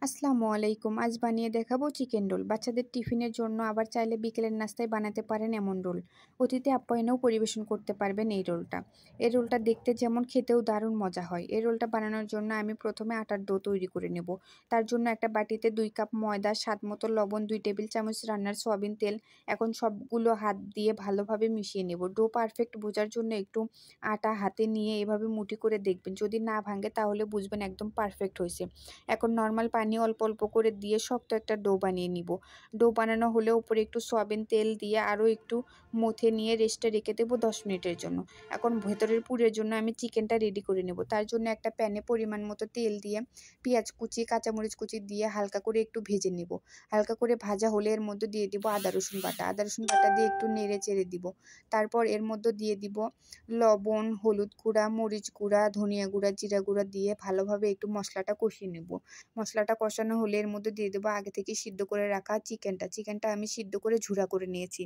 আসসালামু আলাইকুম। আজ বানিয়ে দেখাবো চিকেন রোল। বাচ্চাদের টিফিনের জন্য আবার চাইলে বিকেলের নাস্তায় বানাতে পারেন এমন রোল। অতিথি আপ্যায়নেও পরিবেশন করতে পারবেন এই রোলটা। এই রোলটা দেখতে যেমন খেতেও দারুণ মজা হয়। এই রোলটা বানানোর জন্য আমি প্রথমে আটার ডো তৈরি করে নেব। তার জন্য একটা বাটিতে 2 কাপ ময়দা, স্বাদ মতো লবণ, 2 টেবিল চামচ রান্নার সয়াবিন তেল। এখন সবগুলো হাত দিয়ে ভালোভাবে মিশিয়ে নেব। ডো পারফেক্ট বোঝার জন্য একটু আটা হাতে নিয়ে এভাবে মুঠি করে দেখবেন। যদি না ভাঙে তাহলে বুঝবেন একদম পারফেক্ট হয়েছে। এখন নর্মাল পানি অল্প অল্প করে দিয়ে শক্ত একটা ডো বানিয়ে নিব। ডো বানানো হলে উপরে একটু সয়াবিন তেল দিয়ে আরও একটু মথে নিয়ে রেস্টে রেখে দেবো 10 মিনিটের জন্য। এখন ভেতরের পুরের জন্য আমি চিকেনটা রেডি করে নেব। তার জন্য একটা প্যানে পরিমাণ মতো তেল দিয়ে পেঁয়াজ কুচি, কাঁচামরিচ কুচি দিয়ে হালকা করে একটু ভেজে নেব। হালকা করে ভাজা হলে এর মধ্যে দিয়ে দিব আদা রসুন বাটা। আদা রসুন বাটা দিয়ে একটু নেড়ে চেড়ে দিব। তারপর এর মধ্যে দিয়ে দিব লবণ, হলুদ গুঁড়া, মরিচ গুঁড়া, ধনিয়া গুঁড়া, জিরা গুঁড়া দিয়ে ভালোভাবে একটু মশলাটা কষিয়ে নেব। মশলাটা কষানো হলে এর মধ্যে দিয়ে দেবো আগে থেকে সিদ্ধ করে রাখা চিকেনটা আমি সিদ্ধ করে ঝুরা করে নিয়েছি।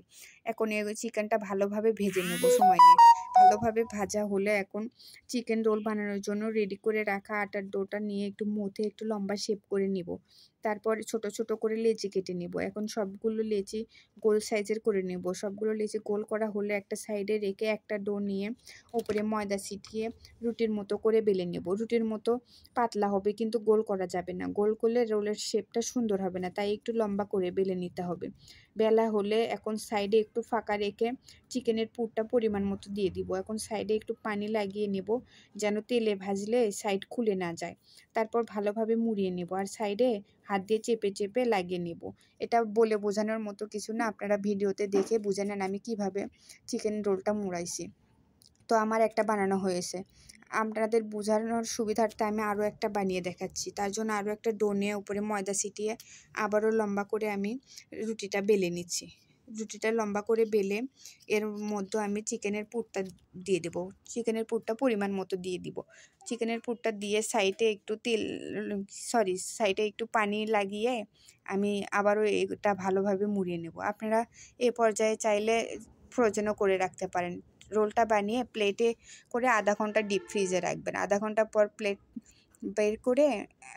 এখন এই চিকেনটা ভালোভাবে ভেজে নেব সময় নিয়ে। ভালোভাবে ভাজা হলে এখন চিকেন রোল বানানোর জন্য রেডি করে রাখা আটার ডোটা নিয়ে একটু মথে একটু লম্বা শেপ করে নিব। তারপর ছোট ছোট করে লেচি কেটে নেব। এখন সবগুলো লেচি গোল সাইজের করে নেব। সবগুলো লেচি গোল করা হলে একটা সাইডে রেখে একটা ডো নিয়ে উপরে ময়দা ছিটিয়ে রুটির মতো করে বেলে নেব। রুটির মতো পাতলা হবে কিন্তু গোল করা যাবে না। গোল করলে রোলের শেপটা সুন্দর হবে না, তাই একটু লম্বা করে বেলে নিতে হবে। বেলা হলে এখন সাইডে একটু ফাঁকা রেখে চিকেনের পুরটা পরিমাণ মতো দিয়ে দিব। এখন সাইডে একটু পানি লাগিয়ে নেব যেন তেলে ভাজলে সাইড খুলে না যায়। তারপর ভালোভাবে মুড়িয়ে নেব আর সাইডে হাত দিয়ে চেপে চেপে লাগিয়ে নেব। এটা বলে বোঝানোর মতো কিছু না, আপনারা ভিডিওতে দেখে বুঝে নেন আমি কিভাবে চিকেন রোলটা মুড়াইছি। তো আমার একটা বানানো হয়েছে। আপনাদের বোঝানোর সুবিধার্থে আমি আরও একটা বানিয়ে দেখাচ্ছি। তার জন্য আরও একটা ডো নিয়ে উপরে ময়দা ছিটিয়ে আবারও লম্বা করে আমি রুটিটা বেলে নিচ্ছি। রুটিটা লম্বা করে বেলে এর মধ্যে আমি চিকেনের পুরটা দিয়ে দেবো। চিকেনের পুরটা পরিমাণ মতো দিয়ে দিব। চিকেনের পুরটা দিয়ে সাইডে একটু পানি লাগিয়ে আমি আবারও এটা ভালোভাবে মুড়িয়ে নেব। আপনারা এ পর্যায়ে চাইলে ফ্রোজেনও করে রাখতে পারেন। রোলটা বানিয়ে প্লেটে করে আধা ঘন্টা ডিপ ফ্রিজে রাখবেন। আধা ঘন্টা পর প্লেট বের করে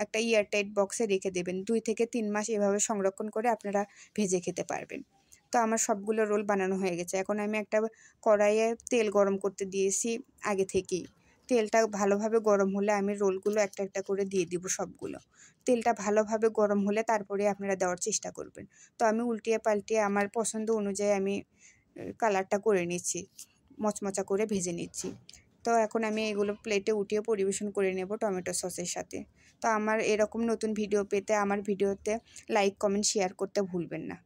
একটা এয়ারটাইট বক্সে রেখে দেবেন। 2 থেকে 3 মাস এভাবে সংরক্ষণ করে আপনারা ভেজে খেতে পারবেন। তো আমার সবগুলো রোল বানানো হয়ে গেছে। এখন আমি একটা কড়াইয়ে তেল গরম করতে দিয়েছি আগে থেকেই। তেলটা ভালোভাবে গরম হলে আমি রোলগুলো একটা একটা করে দিয়ে দিব সবগুলো। তেলটা ভালোভাবে গরম হলে তারপরে আপনারা দেওয়ার চেষ্টা করবেন। তো আমি উল্টিয়ে পাল্টিয়ে আমার পছন্দ অনুযায়ী আমি কালারটা করে নিচ্ছি, মচমচা করে ভেজে নিচ্ছি। তো এখন আমি এগুলো প্লেটে উঠিয়ে পরিবেশন করে নেব টমেটো সসের সাথে। তো আমার এরকম নতুন ভিডিও পেতে আমার ভিডিওতে লাইক, কমেন্ট, শেয়ার করতে ভুলবেন না।